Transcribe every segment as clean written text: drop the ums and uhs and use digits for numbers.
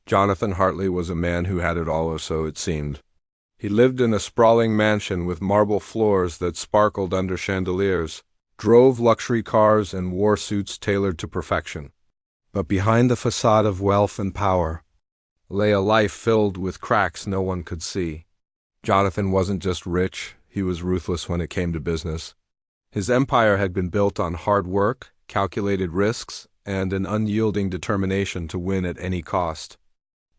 Jonathan Hartley was a man who had it all, or so it seemed. He lived in a sprawling mansion with marble floors that sparkled under chandeliers, drove luxury cars, and wore suits tailored to perfection. But behind the facade of wealth and power lay a life filled with cracks no one could see. Jonathan wasn't just rich, he was ruthless when it came to business. His empire had been built on hard work, calculated risks, and an unyielding determination to win at any cost.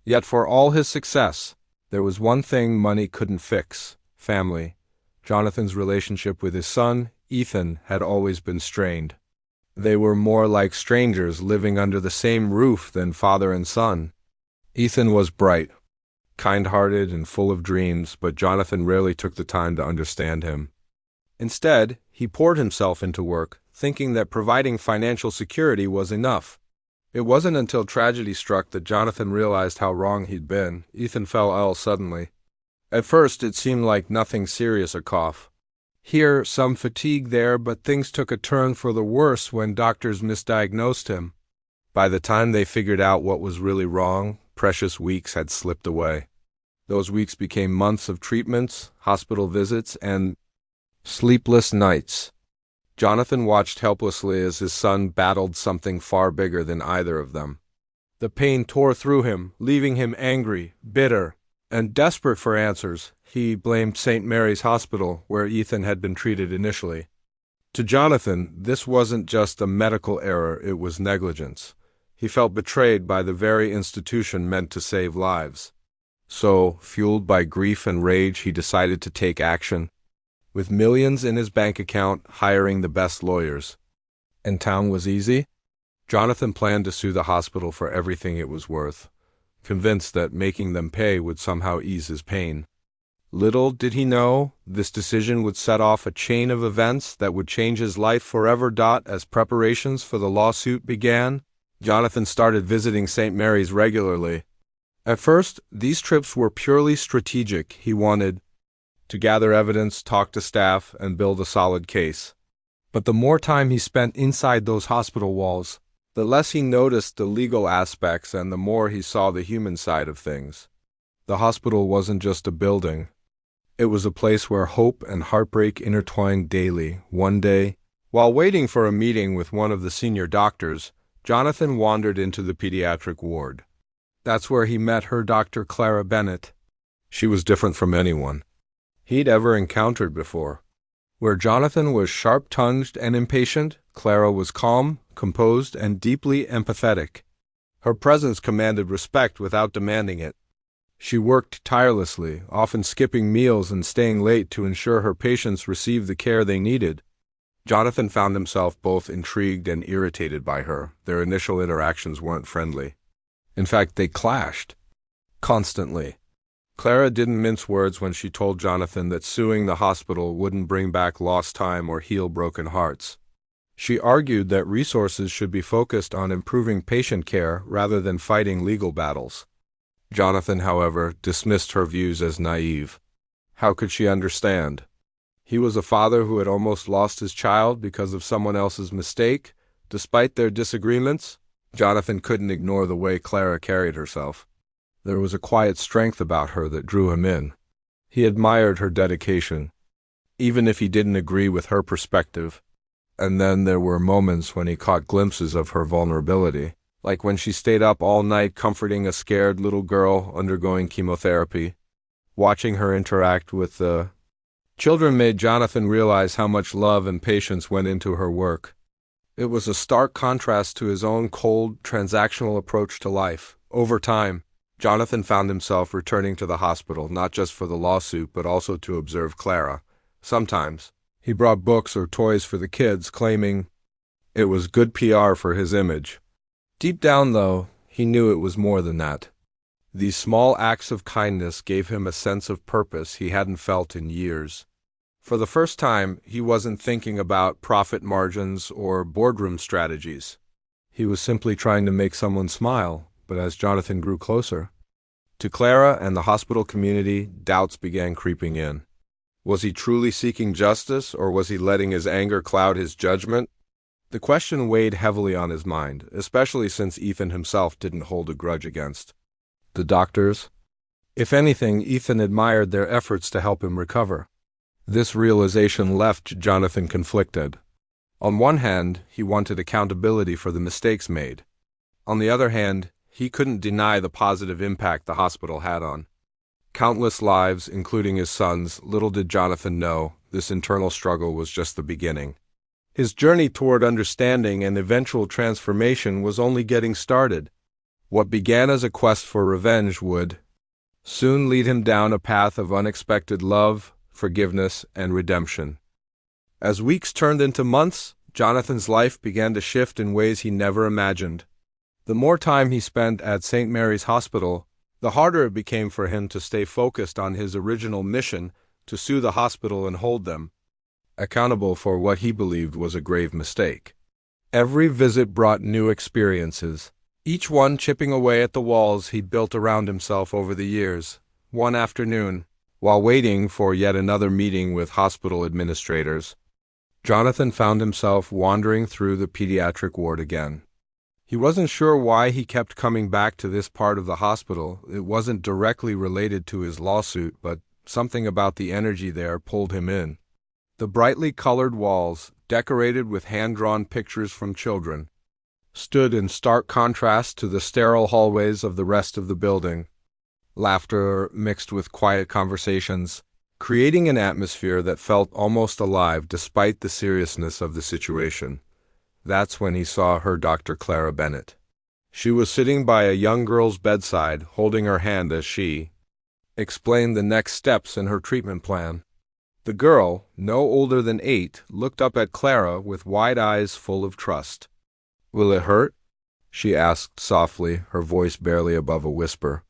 Yet for all his success, there was one thing money couldn't fix: family. Jonathan's relationship with his son, Ethan, had always been strained. They were more like strangers living under the same roof than father and son. Ethan was bright, kind-hearted, and full of dreams, but Jonathan rarely took the time to understand him. Instead, he poured himself into work, thinking that providing financial security was enough. It wasn't until tragedy struck that Jonathan realized how wrong he'd been. Ethan fell ill suddenly. At first, it seemed like nothing serious: a cough here, some fatigue there, but things took a turn for the worse when doctors misdiagnosed him. By the time they figured out what was really wrong, precious weeks had slipped away. Those weeks became months of treatments, hospital visits, and sleepless nights. Jonathan watched helplessly as his son battled something far bigger than either of them. The pain tore through him, leaving him angry, bitter, and desperate for answers. He blamed St. Mary's Hospital, where Ethan had been treated initially. To Jonathan, this wasn't just a medical error, it was negligence. He felt betrayed by the very institution meant to save lives. So, fueled by grief and rage, he decided to take action. With millions in his bank account, hiring the best lawyers. And town was easy? Jonathan planned to sue the hospital for everything it was worth, convinced that making them pay would somehow ease his pain. Little did he know, this decision would set off a chain of events that would change his life forever. As preparations for the lawsuit began, Jonathan started visiting St. Mary's regularly. At first, these trips were purely strategic. He wanted to gather evidence, talk to staff, and build a solid case. But the more time he spent inside those hospital walls, the less he noticed the legal aspects and the more he saw the human side of things. The hospital wasn't just a building. It was a place where hope and heartbreak intertwined daily. One day, while waiting for a meeting with one of the senior doctors, Jonathan wandered into the pediatric ward. That's where he met her Dr. Clara Bennett. She was different from anyone he'd ever encountered before. Where Jonathan was sharp-tongued and impatient, Clara was calm, composed, and deeply empathetic. Her presence commanded respect without demanding it. She worked tirelessly, often skipping meals and staying late to ensure her patients received the care they needed. Jonathan found himself both intrigued and irritated by her. Their initial interactions weren't friendly. In fact, they clashed constantly. Clara didn't mince words when she told Jonathan that suing the hospital wouldn't bring back lost time or heal broken hearts. She argued that resources should be focused on improving patient care rather than fighting legal battles. Jonathan, however, dismissed her views as naive. How could she understand? He was a father who had almost lost his child because of someone else's mistake. Despite their disagreements, Jonathan couldn't ignore the way Clara carried herself. There was a quiet strength about her that drew him in. He admired her dedication, even if he didn't agree with her perspective. And then there were moments when he caught glimpses of her vulnerability, like when she stayed up all night comforting a scared little girl undergoing chemotherapy. Watching her interact with the children made Jonathan realize how much love and patience went into her work. It was a stark contrast to his own cold, transactional approach to life. Over time, Jonathan found himself returning to the hospital, not just for the lawsuit, but also to observe Clara. Sometimes, he brought books or toys for the kids, claiming it was good PR for his image. Deep down, though, he knew it was more than that. These small acts of kindness gave him a sense of purpose he hadn't felt in years. For the first time, he wasn't thinking about profit margins or boardroom strategies. He was simply trying to make someone smile. But as Jonathan grew closer to Clara and the hospital community, doubts began creeping in. Was he truly seeking justice, or was he letting his anger cloud his judgment? The question weighed heavily on his mind, especially since Ethan himself didn't hold a grudge against The doctors? If anything, Ethan admired their efforts to help him recover. This realization left Jonathan conflicted. On one hand, he wanted accountability for the mistakes made. On the other hand, he couldn't deny the positive impact the hospital had on countless lives, including his son's. Little did Jonathan know, this internal struggle was just the beginning. His journey toward understanding and eventual transformation was only getting started. What began as a quest for revenge would soon lead him down a path of unexpected love, forgiveness, and redemption. As weeks turned into months, Jonathan's life began to shift in ways he never imagined. The more time he spent at St. Mary's Hospital, the harder it became for him to stay focused on his original mission to sue the hospital and hold them accountable for what he believed was a grave mistake. Every visit brought new experiences, each one chipping away at the walls he'd built around himself over the years. One afternoon, while waiting for yet another meeting with hospital administrators, Jonathan found himself wandering through the pediatric ward again. He wasn't sure why he kept coming back to this part of the hospital. It wasn't directly related to his lawsuit, but something about the energy there pulled him in. The brightly colored walls, decorated with hand-drawn pictures from children, stood in stark contrast to the sterile hallways of the rest of the building. Laughter mixed with quiet conversations, creating an atmosphere that felt almost alive despite the seriousness of the situation. That's when he saw her Dr. Clara Bennett. She was sitting by a young girl's bedside, holding her hand as she explained the next steps in her treatment plan. The girl, no older than 8, looked up at Clara with wide eyes full of trust. "Will it hurt?" she asked softly, her voice barely above a whisper.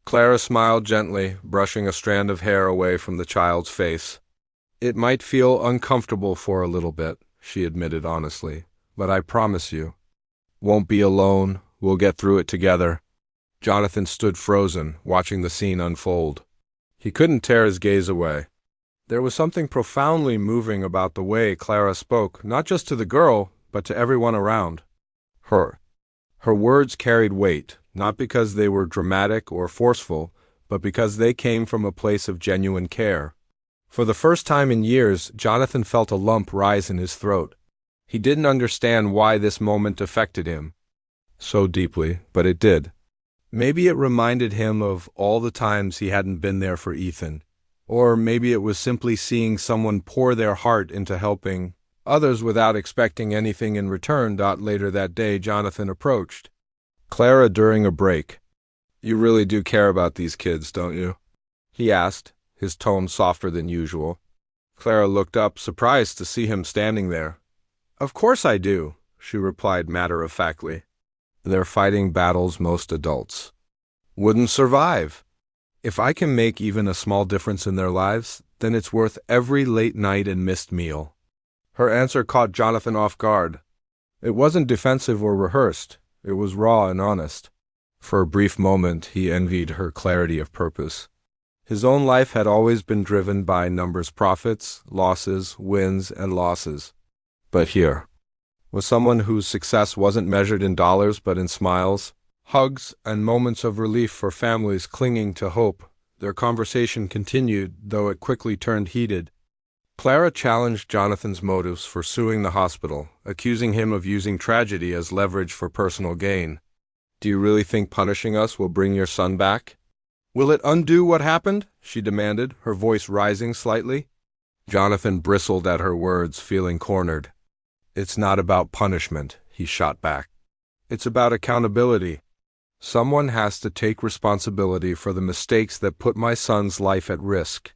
Clara smiled gently, brushing a strand of hair away from the child's face. "It might feel uncomfortable for a little bit," she admitted honestly, "but I promise you, won't be alone. We'll get through it together." Jonathan stood frozen, watching the scene unfold. He couldn't tear his gaze away. There was something profoundly moving about the way Clara spoke, not just to the girl, but to everyone around her. Her words carried weight, not because they were dramatic or forceful, but because they came from a place of genuine care. For the first time in years, Jonathan felt a lump rise in his throat. He didn't understand why this moment affected him so deeply, but it did. Maybe it reminded him of all the times he hadn't been there for Ethan. Or maybe it was simply seeing someone pour their heart into helping others without expecting anything in return. Later that day, Jonathan approached Clara during a break. "You really do care about these kids, don't you?" he asked, his tone softer than usual. Clara looked up, surprised to see him standing there. "Of course I do," she replied matter-of-factly. "They're fighting battles most adults wouldn't survive. If I can make even a small difference in their lives, then it's worth every late night and missed meal." Her answer caught Jonathan off guard. It wasn't defensive or rehearsed. It was raw and honest. For a brief moment, he envied her clarity of purpose. His own life had always been driven by numbers, profits, losses, wins, and losses. But here was someone whose success wasn't measured in dollars but in smiles, hugs, and moments of relief for families clinging to hope. Their conversation continued, though it quickly turned heated. Clara challenged Jonathan's motives for suing the hospital, accusing him of using tragedy as leverage for personal gain. "Do you really think punishing us will bring your son back? Will it undo what happened?" she demanded, her voice rising slightly. Jonathan bristled at her words, feeling cornered. "It's not about punishment," he shot back. "It's about accountability. Someone has to take responsibility for the mistakes that put my son's life at risk."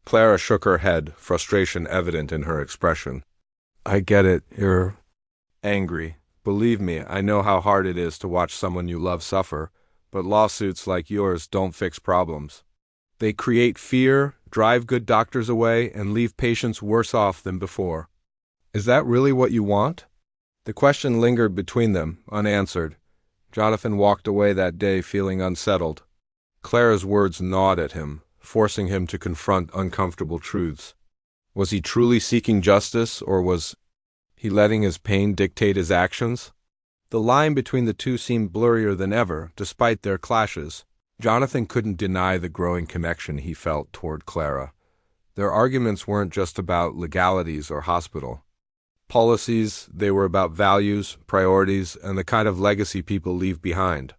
Clara shook her head, frustration evident in her expression. "I get it. You're angry. Believe me, I know how hard it is to watch someone you love suffer, but lawsuits like yours don't fix problems. They create fear, drive good doctors away, and leave patients worse off than before. Is that really what you want?" The question lingered between them, unanswered. Jonathan walked away that day feeling unsettled. Clara's words gnawed at him, forcing him to confront uncomfortable truths. Was he truly seeking justice, or was he letting his pain dictate his actions? The line between the two seemed blurrier than ever, despite their clashes. Jonathan couldn't deny the growing connection he felt toward Clara. Their arguments weren't just about legalities or hospital policies, they were about values, priorities, and the kind of legacy people leave behind.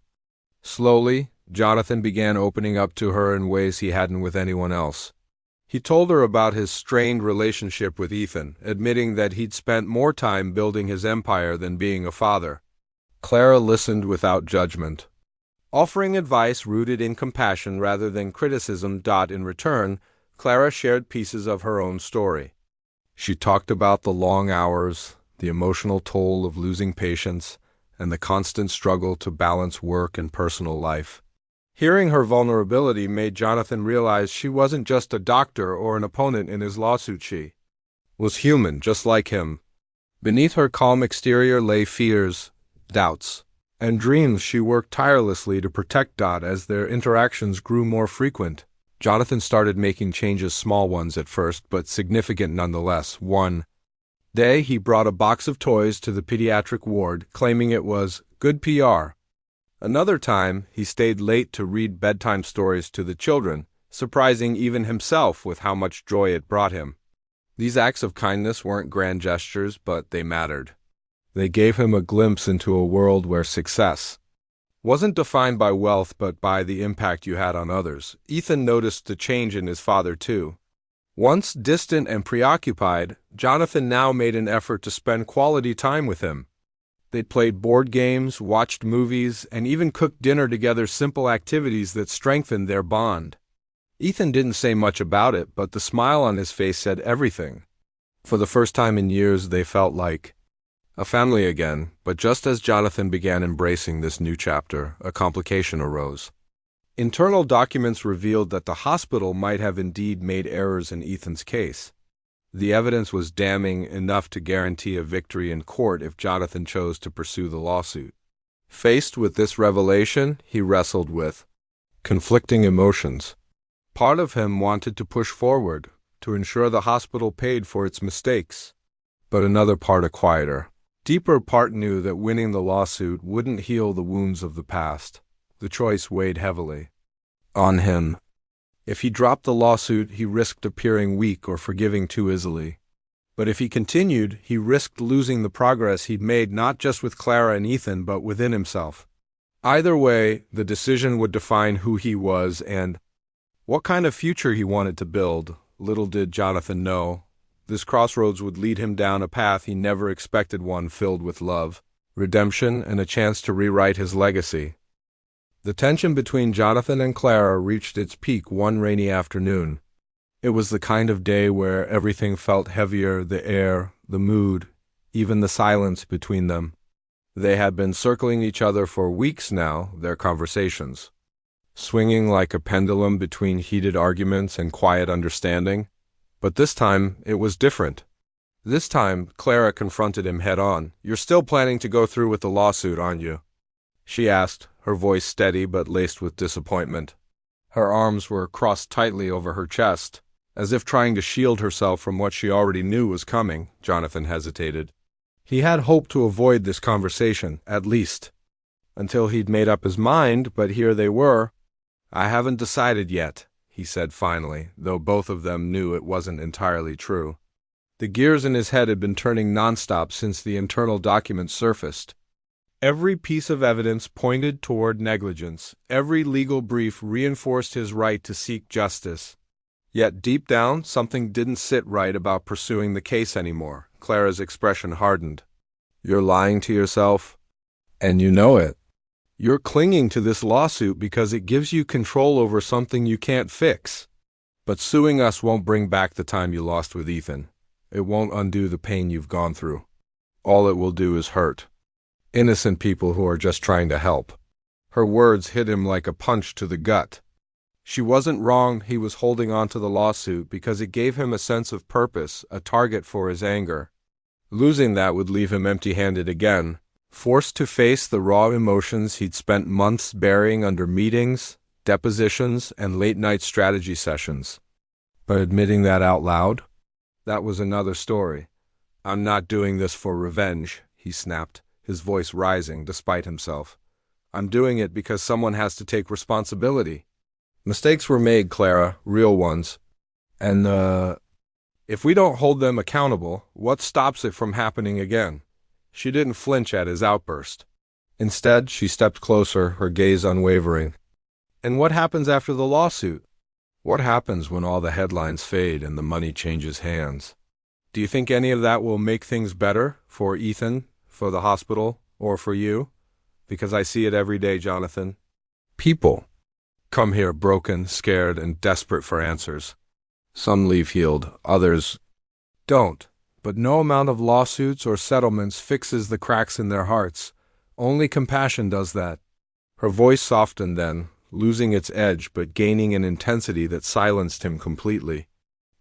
Slowly, Jonathan began opening up to her in ways he hadn't with anyone else. He told her about his strained relationship with Ethan, admitting that he'd spent more time building his empire than being a father. Clara listened without judgment, offering advice rooted in compassion rather than criticism. In return, Clara shared pieces of her own story. She talked about the long hours, the emotional toll of losing patients, and the constant struggle to balance work and personal life. Hearing her vulnerability made Jonathan realize she wasn't just a doctor or an opponent in his lawsuit. She was human, just like him. Beneath her calm exterior lay fears, doubts, and dreams she worked tirelessly to protect. As their interactions grew more frequent, Jonathan started making changes, small ones at first, but significant nonetheless. One day, he brought a box of toys to the pediatric ward, claiming it was good PR. Another time, he stayed late to read bedtime stories to the children, surprising even himself with how much joy it brought him. These acts of kindness weren't grand gestures, but they mattered. They gave him a glimpse into a world where success wasn't defined by wealth but by the impact you had on others. Ethan noticed the change in his father, too. Once distant and preoccupied, Jonathan now made an effort to spend quality time with him. They played board games, watched movies, and even cooked dinner together, simple activities that strengthened their bond. Ethan didn't say much about it, but the smile on his face said everything. For the first time in years, they felt like a family again, but just as Jonathan began embracing this new chapter, a complication arose. Internal documents revealed that the hospital might have indeed made errors in Ethan's case. The evidence was damning enough to guarantee a victory in court if Jonathan chose to pursue the lawsuit. Faced with this revelation, he wrestled with conflicting emotions. Part of him wanted to push forward, to ensure the hospital paid for its mistakes. But another part, a quieter, deeper part, knew that winning the lawsuit wouldn't heal the wounds of the past. The choice weighed heavily on him. If he dropped the lawsuit, he risked appearing weak or forgiving too easily. But if he continued, he risked losing the progress he'd made, not just with Clara and Ethan, but within himself. Either way, the decision would define who he was and what kind of future he wanted to build. Little did Jonathan know, this crossroads would lead him down a path he never expected, one filled with love, redemption, and a chance to rewrite his legacy. The tension between Jonathan and Clara reached its peak one rainy afternoon. It was the kind of day where everything felt heavier, the air, the mood, even the silence between them. They had been circling each other for weeks now, their conversations, swinging like a pendulum between heated arguments and quiet understanding. But this time, it was different. This time, Clara confronted him head-on. "You're still planning to go through with the lawsuit, aren't you?" she asked, her voice steady but laced with disappointment. Her arms were crossed tightly over her chest, as if trying to shield herself from what she already knew was coming. Jonathan hesitated. He had hoped to avoid this conversation, at least, until he'd made up his mind, but here they were. "I haven't decided yet," he said finally, though both of them knew it wasn't entirely true. The gears in his head had been turning nonstop since the internal documents surfaced. Every piece of evidence pointed toward negligence. Every legal brief reinforced his right to seek justice. Yet deep down, something didn't sit right about pursuing the case anymore. Clara's expression hardened. "You're lying to yourself, and you know it. You're clinging to this lawsuit because it gives you control over something you can't fix. But suing us won't bring back the time you lost with Ethan. It won't undo the pain you've gone through. All it will do is hurt innocent people who are just trying to help." Her words hit him like a punch to the gut. She wasn't wrong. He was holding on to the lawsuit because it gave him a sense of purpose, a target for his anger. Losing that would leave him empty-handed again, forced to face the raw emotions he'd spent months burying under meetings, depositions, and late-night strategy sessions. But admitting that out loud? That was another story. "I'm not doing this for revenge," he snapped, his voice rising despite himself. I'm doing it because someone has to take responsibility. Mistakes were made, Clara, real ones. And, if we don't hold them accountable, what stops it from happening again? She didn't flinch at his outburst. Instead, she stepped closer, her gaze unwavering. And what happens after the lawsuit? What happens when all the headlines fade and the money changes hands? Do you think any of that will make things better for Ethan, for the hospital, or for you? Because I see it every day, Jonathan. People come here broken, scared, and desperate for answers. Some leave healed, others don't. But no amount of lawsuits or settlements fixes the cracks in their hearts. Only compassion does that. Her voice softened then, losing its edge but gaining an intensity that silenced him completely.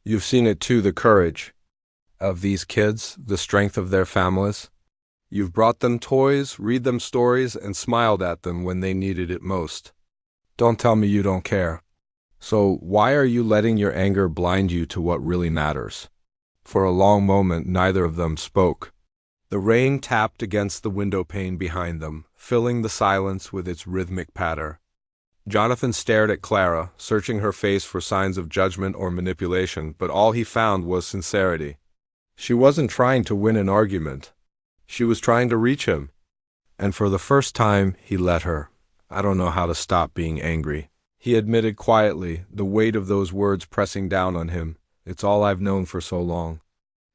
You've seen it too, the courage of these kids, the strength of their families. You've brought them toys, read them stories, and smiled at them when they needed it most. Don't tell me you don't care. So why are you letting your anger blind you to what really matters? For a long moment, neither of them spoke. The rain tapped against the window pane behind them, filling the silence with its rhythmic patter. Jonathan stared at Clara, searching her face for signs of judgment or manipulation, but all he found was sincerity. She wasn't trying to win an argument. She was trying to reach him. And for the first time, he let her. I don't know how to stop being angry, he admitted quietly, the weight of those words pressing down on him. It's all I've known for so long.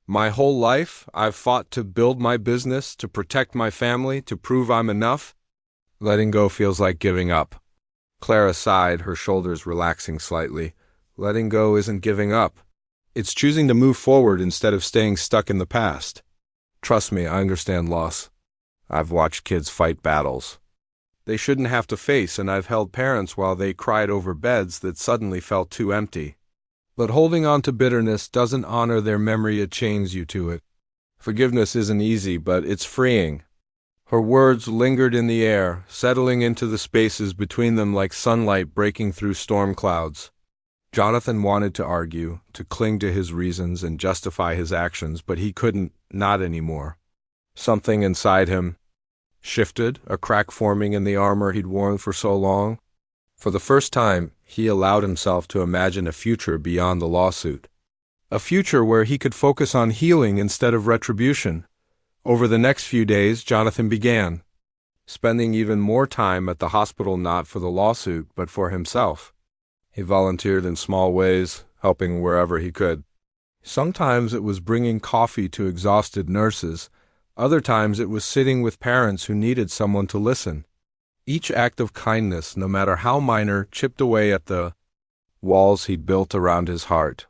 My whole life, I've fought to build my business, to protect my family, to prove I'm enough. Letting go feels like giving up. Clara sighed, her shoulders relaxing slightly. Letting go isn't giving up. It's choosing to move forward instead of staying stuck in the past. Trust me, I understand loss. I've watched kids fight battles they shouldn't have to face, and I've held parents while they cried over beds that suddenly felt too empty. But holding on to bitterness doesn't honor their memory, it chains you to it. Forgiveness isn't easy, but it's freeing. Her words lingered in the air, settling into the spaces between them like sunlight breaking through storm clouds. Jonathan wanted to argue, to cling to his reasons and justify his actions, but he couldn't, not anymore. Something inside him shifted, a crack forming in the armor he'd worn for so long. For the first time, he allowed himself to imagine a future beyond the lawsuit. A future where he could focus on healing instead of retribution. Over the next few days, Jonathan began spending even more time at the hospital, not for the lawsuit, but for himself. He volunteered in small ways, helping wherever he could. Sometimes it was bringing coffee to exhausted nurses. Other times it was sitting with parents who needed someone to listen. Each act of kindness, no matter how minor, chipped away at the walls he'd built around his heart.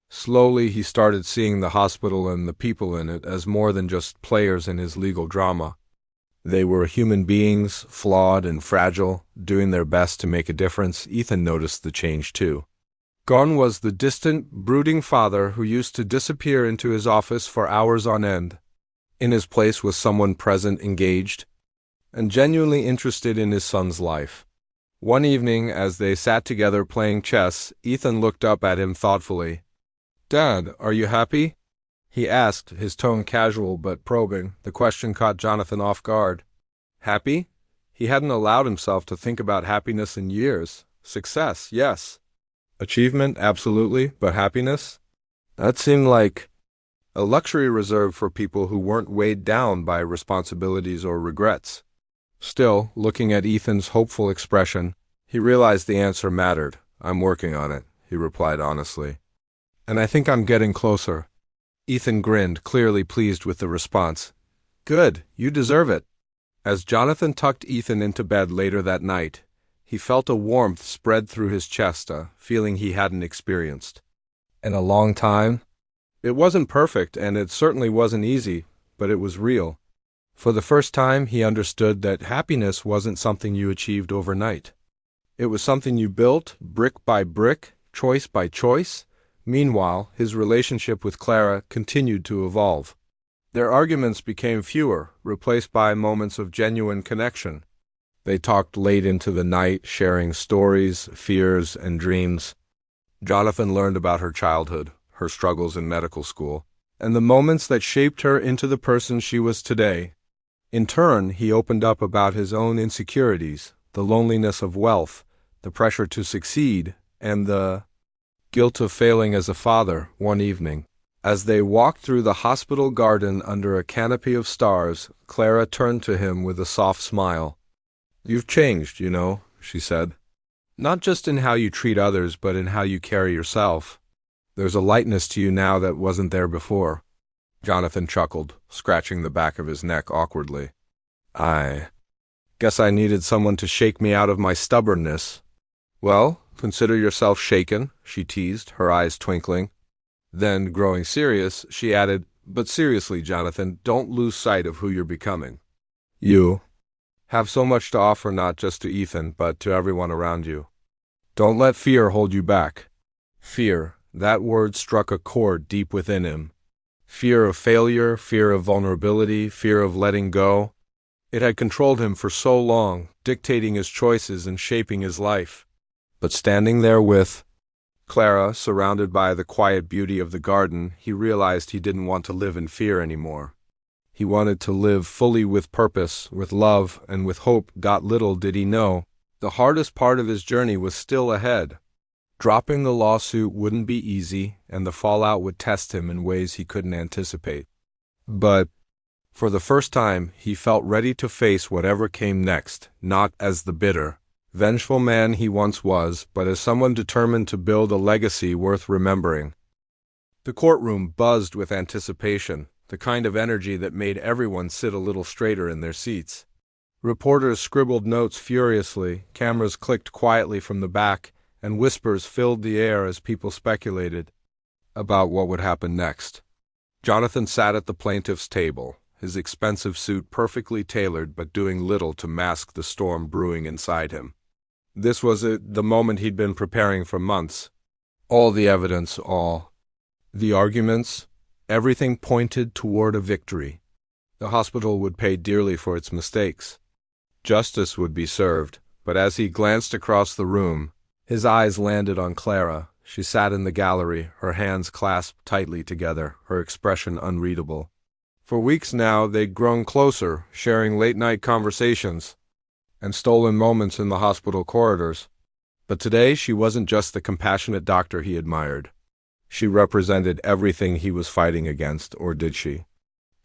Slowly he started seeing the hospital and the people in it as more than just players in his legal drama. They were human beings, flawed and fragile, doing their best to make a difference. Ethan noticed the change too. Gone was the distant, brooding father who used to disappear into his office for hours on end. In his place was someone present, engaged, and genuinely interested in his son's life. One evening, as they sat together playing chess, Ethan looked up at him thoughtfully. "Dad, are you happy?" he asked, his tone casual but probing. The question caught Jonathan off guard. Happy? He hadn't allowed himself to think about happiness in years. Success, yes. Achievement, absolutely, but happiness? That seemed like a luxury reserved for people who weren't weighed down by responsibilities or regrets. Still, looking at Ethan's hopeful expression, he realized the answer mattered. "I'm working on it," he replied honestly. "And I think I'm getting closer." Ethan grinned, clearly pleased with the response. "Good, you deserve it." As Jonathan tucked Ethan into bed later that night, he felt a warmth spread through his chest, a feeling he hadn't experienced in a long time. It wasn't perfect, and it certainly wasn't easy, but it was real. For the first time, he understood that happiness wasn't something you achieved overnight. It was something you built, brick by brick, choice by choice. Meanwhile, his relationship with Clara continued to evolve. Their arguments became fewer, replaced by moments of genuine connection. They talked late into the night, sharing stories, fears, and dreams. Jonathan learned about her childhood, her struggles in medical school, and the moments that shaped her into the person she was today. In turn, he opened up about his own insecurities, the loneliness of wealth, the pressure to succeed, and the guilt of failing as a father. One evening, as they walked through the hospital garden under a canopy of stars, Clara turned to him with a soft smile. "You've changed, you know," she said. "Not just in how you treat others, but in how you carry yourself. There's a lightness to you now that wasn't there before." Jonathan chuckled, scratching the back of his neck awkwardly. "I guess I needed someone to shake me out of my stubbornness." "Well, consider yourself shaken," she teased, her eyes twinkling. Then, growing serious, she added, "But seriously, Jonathan, don't lose sight of who you're becoming. You have so much to offer not just to Ethan, but to everyone around you. Don't let fear hold you back." Fear, that word struck a chord deep within him. Fear of failure, fear of vulnerability, fear of letting go. It had controlled him for so long, dictating his choices and shaping his life. But standing there with Clara, surrounded by the quiet beauty of the garden, he realized he didn't want to live in fear anymore. He wanted to live fully with purpose, with love, and with hope. Little did he know, the hardest part of his journey was still ahead. Dropping the lawsuit wouldn't be easy, and the fallout would test him in ways he couldn't anticipate. But for the first time, he felt ready to face whatever came next, not as the bitter, vengeful man he once was, but as someone determined to build a legacy worth remembering. The courtroom buzzed with anticipation, the kind of energy that made everyone sit a little straighter in their seats. Reporters scribbled notes furiously, cameras clicked quietly from the back, and whispers filled the air as people speculated about what would happen next. Jonathan sat at the plaintiff's table, his expensive suit perfectly tailored but doing little to mask the storm brewing inside him. This was the moment he'd been preparing for months. All the evidence, all the arguments, everything pointed toward a victory. The hospital would pay dearly for its mistakes. Justice would be served, but as he glanced across the room, his eyes landed on Clara. She sat in the gallery, her hands clasped tightly together, her expression unreadable. For weeks now, they'd grown closer, sharing late-night conversations and stolen moments in the hospital corridors. But today, she wasn't just the compassionate doctor he admired. She represented everything he was fighting against, or did she?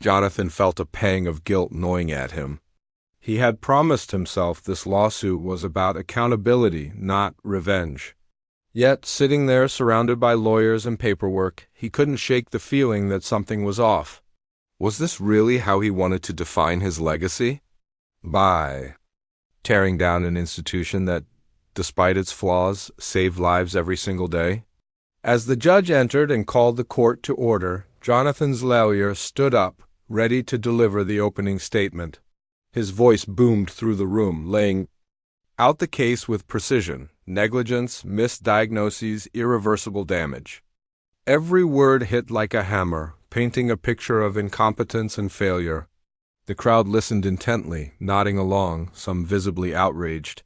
Jonathan felt a pang of guilt gnawing at him. He had promised himself this lawsuit was about accountability, not revenge. Yet, sitting there surrounded by lawyers and paperwork, he couldn't shake the feeling that something was off. Was this really how he wanted to define his legacy? By tearing down an institution that, despite its flaws, saved lives every single day? As the judge entered and called the court to order, Jonathan's lawyer stood up, ready to deliver the opening statement. His voice boomed through the room, laying out the case with precision: negligence, misdiagnoses, irreversible damage. Every word hit like a hammer, painting a picture of incompetence and failure. The crowd listened intently, nodding along, some visibly outraged.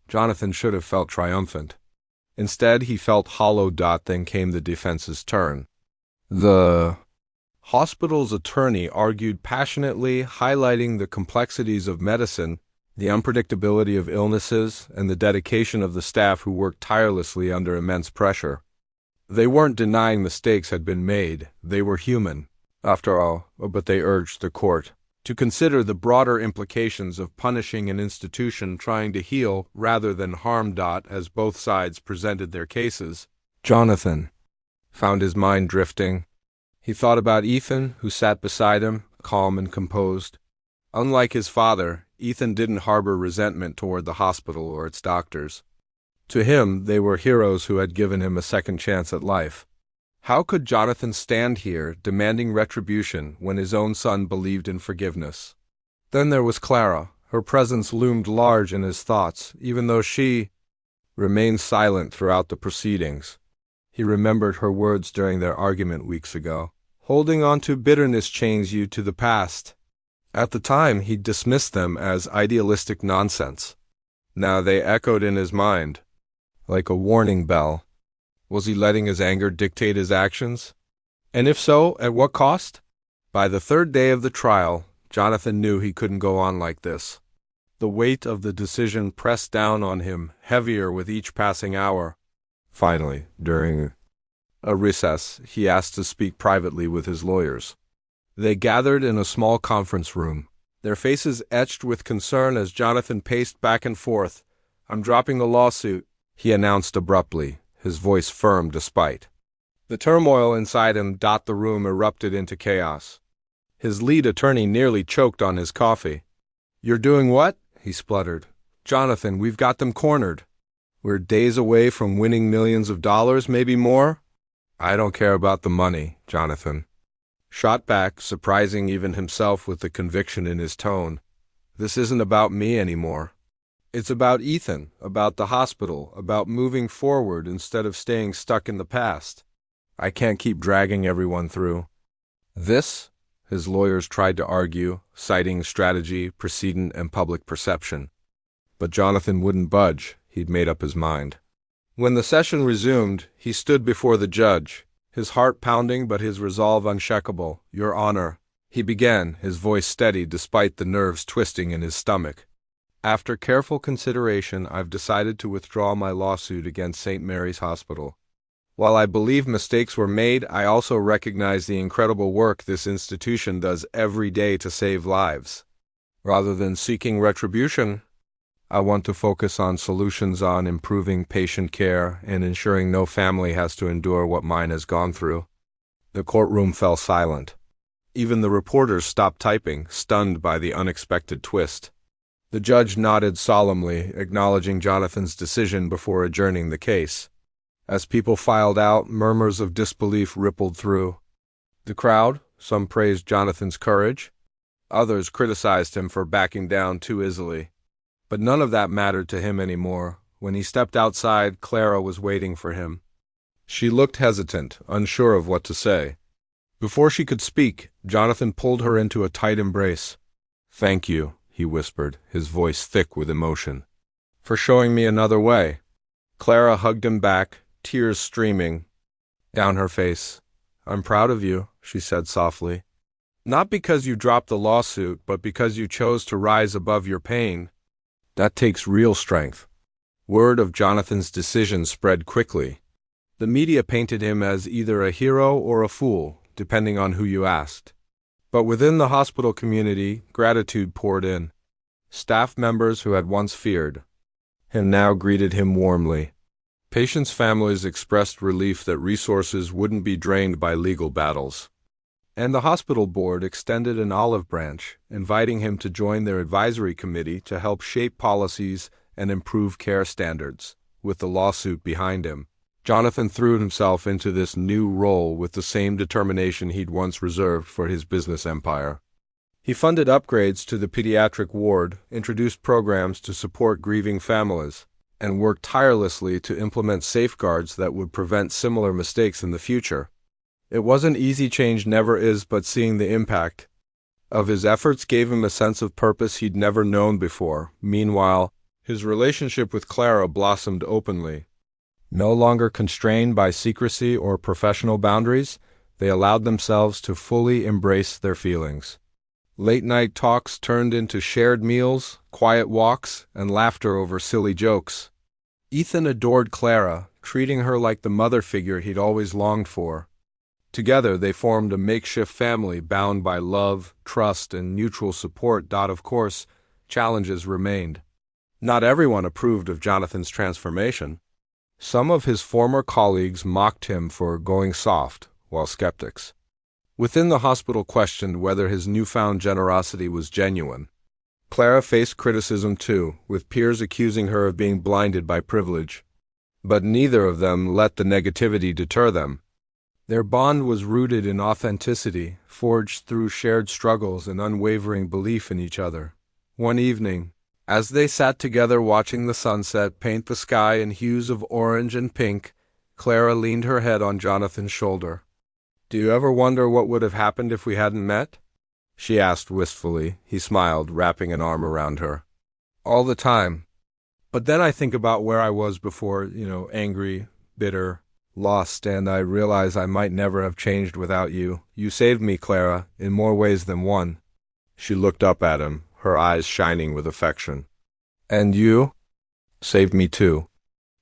Jonathan should have felt triumphant. Instead, he felt hollow. Then came the defense's turn. The hospital's attorney argued passionately, highlighting the complexities of medicine, the unpredictability of illnesses, and the dedication of the staff who worked tirelessly under immense pressure. They weren't denying mistakes had been made. They were human, after all, but they urged the court to consider the broader implications of punishing an institution trying to heal rather than harm. As both sides presented their cases, Jonathan found his mind drifting. He thought about Ethan, who sat beside him, calm and composed. Unlike his father, Ethan didn't harbor resentment toward the hospital or its doctors. To him, they were heroes who had given him a second chance at life. How could Jonathan stand here, demanding retribution, when his own son believed in forgiveness? Then there was Clara. Her presence loomed large in his thoughts, even though she remained silent throughout the proceedings. He remembered her words during their argument weeks ago. "Holding on to bitterness chains you to the past." At the time, he dismissed them as idealistic nonsense. Now they echoed in his mind, like a warning bell. Was he letting his anger dictate his actions? And if so, at what cost? By the third day of the trial, Jonathan knew he couldn't go on like this. The weight of the decision pressed down on him, heavier with each passing hour. Finally, during a recess, he asked to speak privately with his lawyers. They gathered in a small conference room, their faces etched with concern as Jonathan paced back and forth. "I'm dropping the lawsuit," he announced abruptly, his voice firm despite. The turmoil inside him the room erupted into chaos. His lead attorney nearly choked on his coffee. "You're doing what?" he spluttered. "Jonathan, we've got them cornered. We're days away from winning millions of dollars, maybe more." "I don't care about the money," Jonathan shot back, surprising even himself with the conviction in his tone. "This isn't about me anymore. It's about Ethan, about the hospital, about moving forward instead of staying stuck in the past. I can't keep dragging everyone through this," his lawyers tried to argue, citing strategy, precedent, and public perception. But Jonathan wouldn't budge. He'd made up his mind. When the session resumed, he stood before the judge, his heart pounding but his resolve unshakable. "Your Honor," he began, his voice steady despite the nerves twisting in his stomach. "After careful consideration, I've decided to withdraw my lawsuit against St. Mary's Hospital. While I believe mistakes were made, I also recognize the incredible work this institution does every day to save lives. Rather than seeking retribution, I want to focus on solutions, on improving patient care and ensuring no family has to endure what mine has gone through." The courtroom fell silent. Even the reporters stopped typing, stunned by the unexpected twist. The judge nodded solemnly, acknowledging Jonathan's decision before adjourning the case. As people filed out, murmurs of disbelief rippled through the crowd. Some praised Jonathan's courage. Others criticized him for backing down too easily. But none of that mattered to him anymore. When he stepped outside, Clara was waiting for him. She looked hesitant, unsure of what to say. Before she could speak, Jonathan pulled her into a tight embrace. "Thank you," he whispered, his voice thick with emotion, "for showing me another way." Clara hugged him back, tears streaming down her face. "I'm proud of you," she said softly. "Not because you dropped the lawsuit, but because you chose to rise above your pain. That takes real strength." Word of Jonathan's decision spread quickly. The media painted him as either a hero or a fool, depending on who you asked. But within the hospital community, gratitude poured in. Staff members who had once feared him now greeted him warmly. Patients' families expressed relief that resources wouldn't be drained by legal battles. And the hospital board extended an olive branch, inviting him to join their advisory committee to help shape policies and improve care standards. With the lawsuit behind him, Jonathan threw himself into this new role with the same determination he'd once reserved for his business empire. He funded upgrades to the pediatric ward, introduced programs to support grieving families, and worked tirelessly to implement safeguards that would prevent similar mistakes in the future. It wasn't easy, change never is, but seeing the impact of his efforts gave him a sense of purpose he'd never known before. Meanwhile, his relationship with Clara blossomed openly. No longer constrained by secrecy or professional boundaries, they allowed themselves to fully embrace their feelings. Late-night talks turned into shared meals, quiet walks, and laughter over silly jokes. Ethan adored Clara, treating her like the mother figure he'd always longed for. Together, they formed a makeshift family bound by love, trust, and mutual support. Of course, challenges remained. Not everyone approved of Jonathan's transformation. Some of his former colleagues mocked him for going soft, while skeptics within the hospital questioned whether his newfound generosity was genuine. Clara faced criticism too, with peers accusing her of being blinded by privilege. But neither of them let the negativity deter them. Their bond was rooted in authenticity, forged through shared struggles and unwavering belief in each other. One evening, as they sat together watching the sunset paint the sky in hues of orange and pink, Clara leaned her head on Jonathan's shoulder. "Do you ever wonder what would have happened if we hadn't met?" she asked wistfully. He smiled, wrapping an arm around her. "All the time. But then I think about where I was before, angry, bitter, lost, and I realize I might never have changed without you. You saved me, Clara, in more ways than one." She looked up at him, her eyes shining with affection. And you? Saved me too.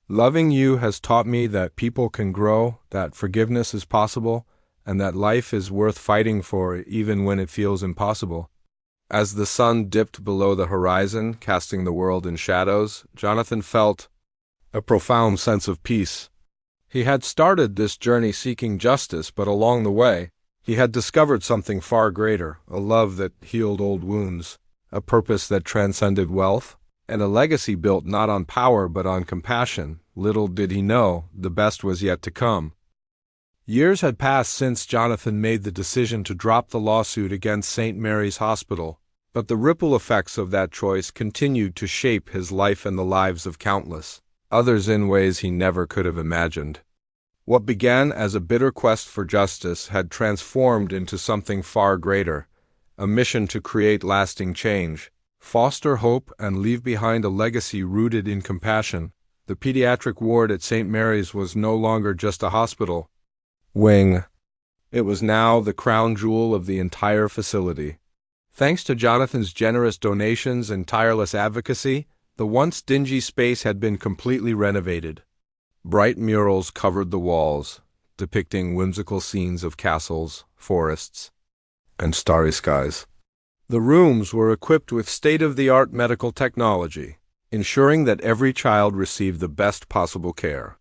Loving you has taught me that people can grow, that forgiveness is possible, and that life is worth fighting for even when it feels impossible. As the sun dipped below the horizon, casting the world in shadows, Jonathan felt a profound sense of peace. He had started this journey seeking justice, but along the way, he had discovered something far greater, a love that healed old wounds, a purpose that transcended wealth, and a legacy built not on power but on compassion. Little did he know, the best was yet to come. Years had passed since Jonathan made the decision to drop the lawsuit against St. Mary's Hospital, but the ripple effects of that choice continued to shape his life and the lives of countless others in ways he never could have imagined. What began as a bitter quest for justice had transformed into something far greater, a mission to create lasting change, foster hope, and leave behind a legacy rooted in compassion. The pediatric ward at St. Mary's was no longer just a hospital wing. It was now the crown jewel of the entire facility. Thanks to Jonathan's generous donations and tireless advocacy, the once dingy space had been completely renovated. Bright murals covered the walls, depicting whimsical scenes of castles, forests, and starry skies. The rooms were equipped with state-of-the-art medical technology, ensuring that every child received the best possible care.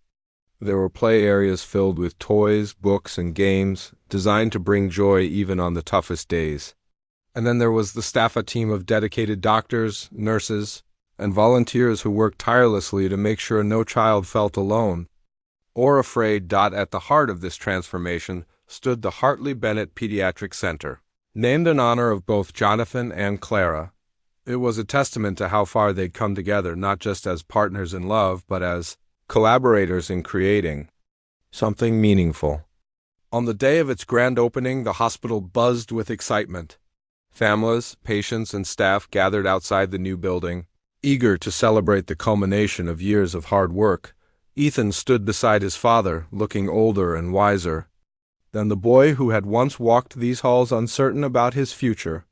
There were play areas filled with toys, books, and games, designed to bring joy even on the toughest days. And then there was the staff, a team of dedicated doctors, nurses, and volunteers who worked tirelessly to make sure no child felt alone or afraid. At the heart of this transformation stood the Hartley Bennett Pediatric Center. Named in honor of both Jonathan and Clara, it was a testament to how far they'd come together, not just as partners in love, but as collaborators in creating something meaningful. On the day of its grand opening, the hospital buzzed with excitement. Families, patients, and staff gathered outside the new building, eager to celebrate the culmination of years of hard work. Ethan stood beside his father, looking older and wiser than the boy who had once walked these halls uncertain about his future.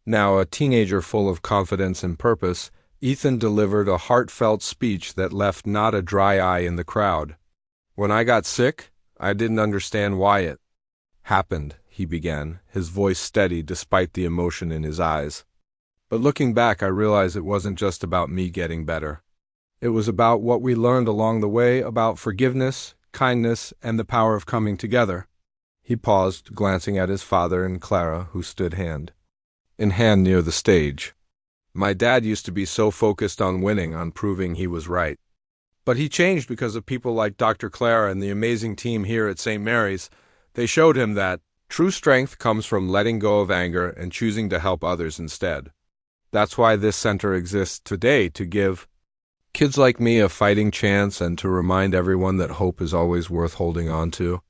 Now a teenager full of confidence and purpose, Ethan delivered a heartfelt speech that left not a dry eye in the crowd. "When I got sick, I didn't understand why it happened," he began, his voice steady despite the emotion in his eyes. "But looking back, I realized it wasn't just about me getting better. It was about what we learned along the way, about forgiveness, kindness, and the power of coming together." He paused, glancing at his father and Clara, who stood hand in hand near the stage. "My dad used to be so focused on winning, on proving he was right. But he changed because of people like Dr. Clara and the amazing team here at St. Mary's. They showed him that true strength comes from letting go of anger and choosing to help others instead. That's why this center exists today, to give kids like me a fighting chance and to remind everyone that hope is always worth holding on to."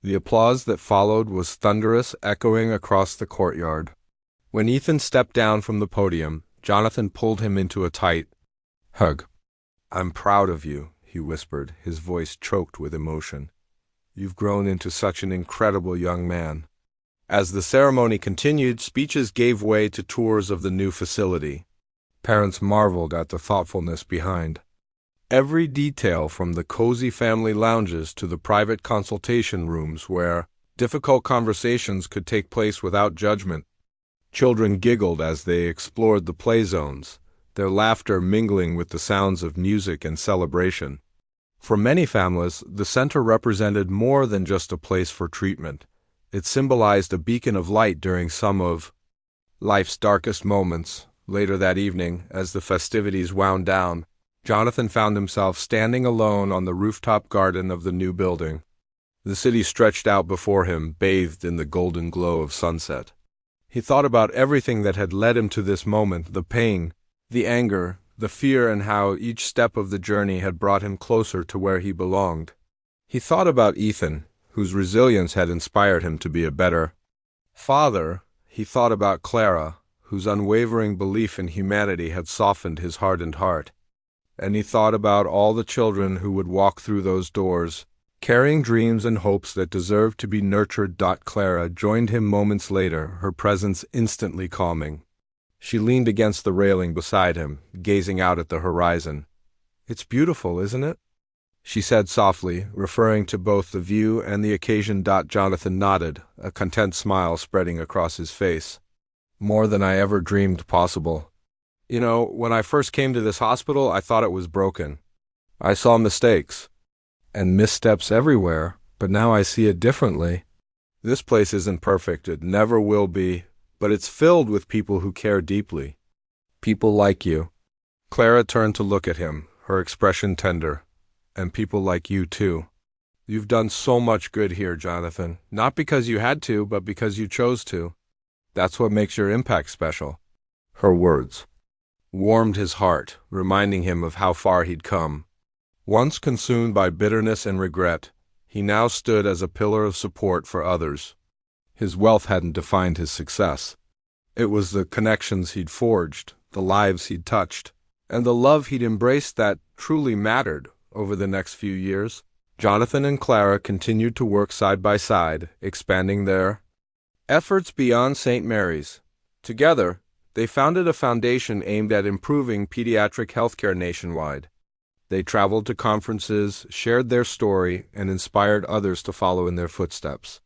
The applause that followed was thunderous, echoing across the courtyard. When Ethan stepped down from the podium, Jonathan pulled him into a tight hug. "I'm proud of you," he whispered, his voice choked with emotion. "You've grown into such an incredible young man." As the ceremony continued, speeches gave way to tours of the new facility. Parents marveled at the thoughtfulness behind every detail, from the cozy family lounges to the private consultation rooms where difficult conversations could take place without judgment. Children giggled as they explored the play zones, their laughter mingling with the sounds of music and celebration. For many families, the center represented more than just a place for treatment. It symbolized a beacon of light during some of life's darkest moments. Later that evening, as the festivities wound down, Jonathan found himself standing alone on the rooftop garden of the new building. The city stretched out before him, bathed in the golden glow of sunset. He thought about everything that had led him to this moment, the pain, the anger, the fear, and how each step of the journey had brought him closer to where he belonged. He thought about Ethan, whose resilience had inspired him to be a better father. He thought about Clara, whose unwavering belief in humanity had softened his hardened heart. And he thought about all the children who would walk through those doors, carrying dreams and hopes that deserved to be nurtured. Clara joined him moments later, her presence instantly calming. She leaned against the railing beside him, gazing out at the horizon. "It's beautiful, isn't it?" she said softly, referring to both the view and the occasion. Jonathan nodded, a content smile spreading across his face. "More than I ever dreamed possible. You know, when I first came to this hospital, I thought it was broken. I saw mistakes and missteps everywhere, but now I see it differently. This place isn't perfect, it never will be, but it's filled with people who care deeply. People like you." Clara turned to look at him, her expression tender. "And people like you, too. You've done so much good here, Jonathan. Not because you had to, but because you chose to. That's what makes your impact special." Her words warmed his heart, reminding him of how far he'd come. Once consumed by bitterness and regret, he now stood as a pillar of support for others. His wealth hadn't defined his success. It was the connections he'd forged, the lives he'd touched, and the love he'd embraced that truly mattered. Over the next few years, Jonathan and Clara continued to work side by side, expanding their efforts beyond St. Mary's. Together, they founded a foundation aimed at improving pediatric healthcare nationwide. They traveled to conferences, shared their story, and inspired others to follow in their footsteps.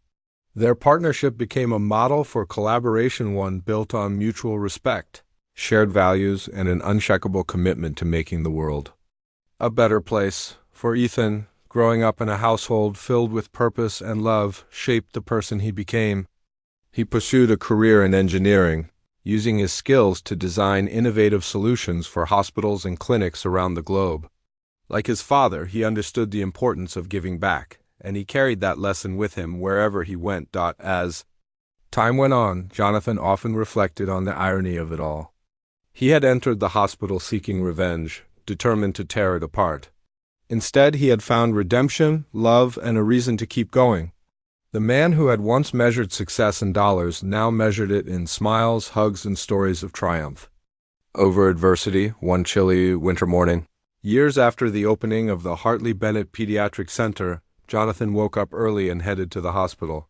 Their partnership became a model for collaboration, one built on mutual respect, shared values, and an unshakable commitment to making the world a better place. For Ethan, growing up in a household filled with purpose and love shaped the person he became. He pursued a career in engineering, using his skills to design innovative solutions for hospitals and clinics around the globe. Like his father, he understood the importance of giving back, and he carried that lesson with him wherever he went. As time went on, Jonathan often reflected on the irony of it all. He had entered the hospital seeking revenge, determined to tear it apart. Instead, he had found redemption, love, and a reason to keep going. The man who had once measured success in dollars now measured it in smiles, hugs, and stories of triumph. Over adversity, one chilly winter morning, years after the opening of the Hartley Bennett Pediatric Center, Jonathan woke up early and headed to the hospital.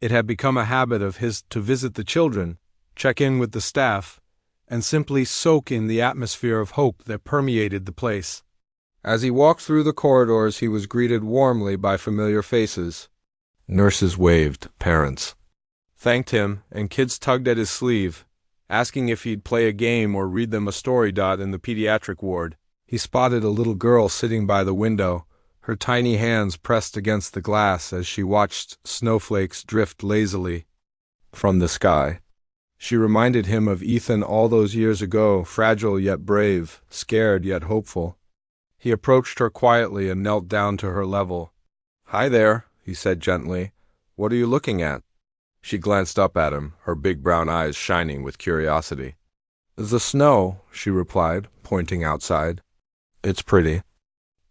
It had become a habit of his to visit the children, check in with the staff, and simply soak in the atmosphere of hope that permeated the place. As he walked through the corridors, he was greeted warmly by familiar faces. Nurses waved, parents thanked him, and kids tugged at his sleeve, asking if he'd play a game or read them a story. In the pediatric ward, he spotted a little girl sitting by the window, her tiny hands pressed against the glass as she watched snowflakes drift lazily from the sky. She reminded him of Ethan all those years ago, fragile yet brave, scared yet hopeful. He approached her quietly and knelt down to her level. "Hi there," he said gently. "What are you looking at?" She glanced up at him, her big brown eyes shining with curiosity. "The snow," she replied, pointing outside. "It's pretty."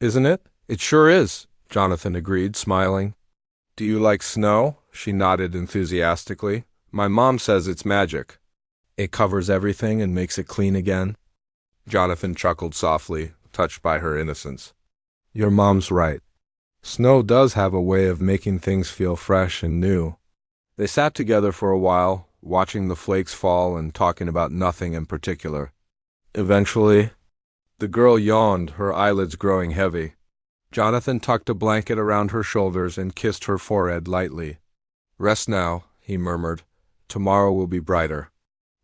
"Isn't it?" "It sure is," Jonathan agreed, smiling. "Do you like snow?" She nodded enthusiastically. "My mom says it's magic. It covers everything and makes it clean again." Jonathan chuckled softly, touched by her innocence. "Your mom's right. Snow does have a way of making things feel fresh and new." They sat together for a while, watching the flakes fall and talking about nothing in particular. Eventually, the girl yawned, her eyelids growing heavy. Jonathan tucked a blanket around her shoulders and kissed her forehead lightly. "Rest now," he murmured. "Tomorrow will be brighter."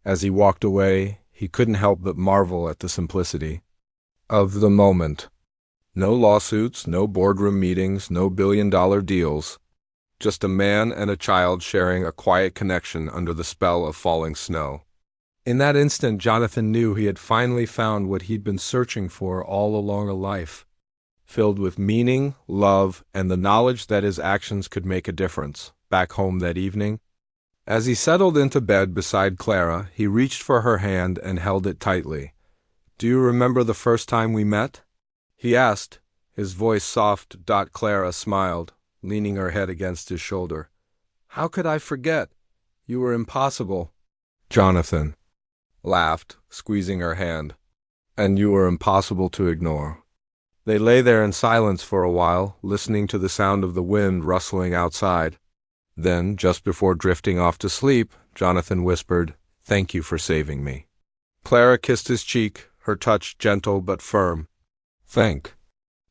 As he walked away, he couldn't help but marvel at the simplicity of the moment. No lawsuits, no boardroom meetings, no billion-dollar deals. Just a man and a child sharing a quiet connection under the spell of falling snow. In that instant, Jonathan knew he had finally found what he'd been searching for all along, a life filled with meaning, love, and the knowledge that his actions could make a difference. Back home that evening, as he settled into bed beside Clara, he reached for her hand and held it tightly. "Do you remember the first time we met?" he asked, his voice soft. Clara smiled, leaning her head against his shoulder. "How could I forget? You were impossible." Jonathan laughed, squeezing her hand. "And you were impossible to ignore." They lay there in silence for a while, listening to the sound of the wind rustling outside. Then, just before drifting off to sleep, Jonathan whispered, "Thank you for saving me." Clara kissed his cheek, her touch gentle but firm. "Thank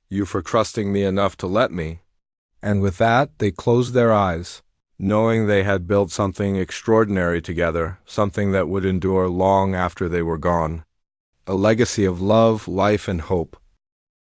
you for trusting me enough to let me." And with that, they closed their eyes, knowing they had built something extraordinary together, something that would endure long after they were gone. A legacy of love, life, and hope.